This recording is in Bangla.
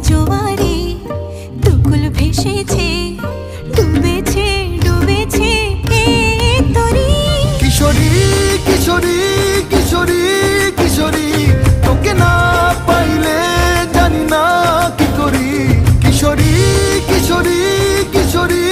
জোয়ারে দুকুল ভেসেছে, ডুবেছে ডুবেছে এই তরি। কিশোরী কিশোরী কিশোরী কিশোরী, তোকে না পাইলে জানি না কি করি। কিশোরী কিশোরী কিশোরী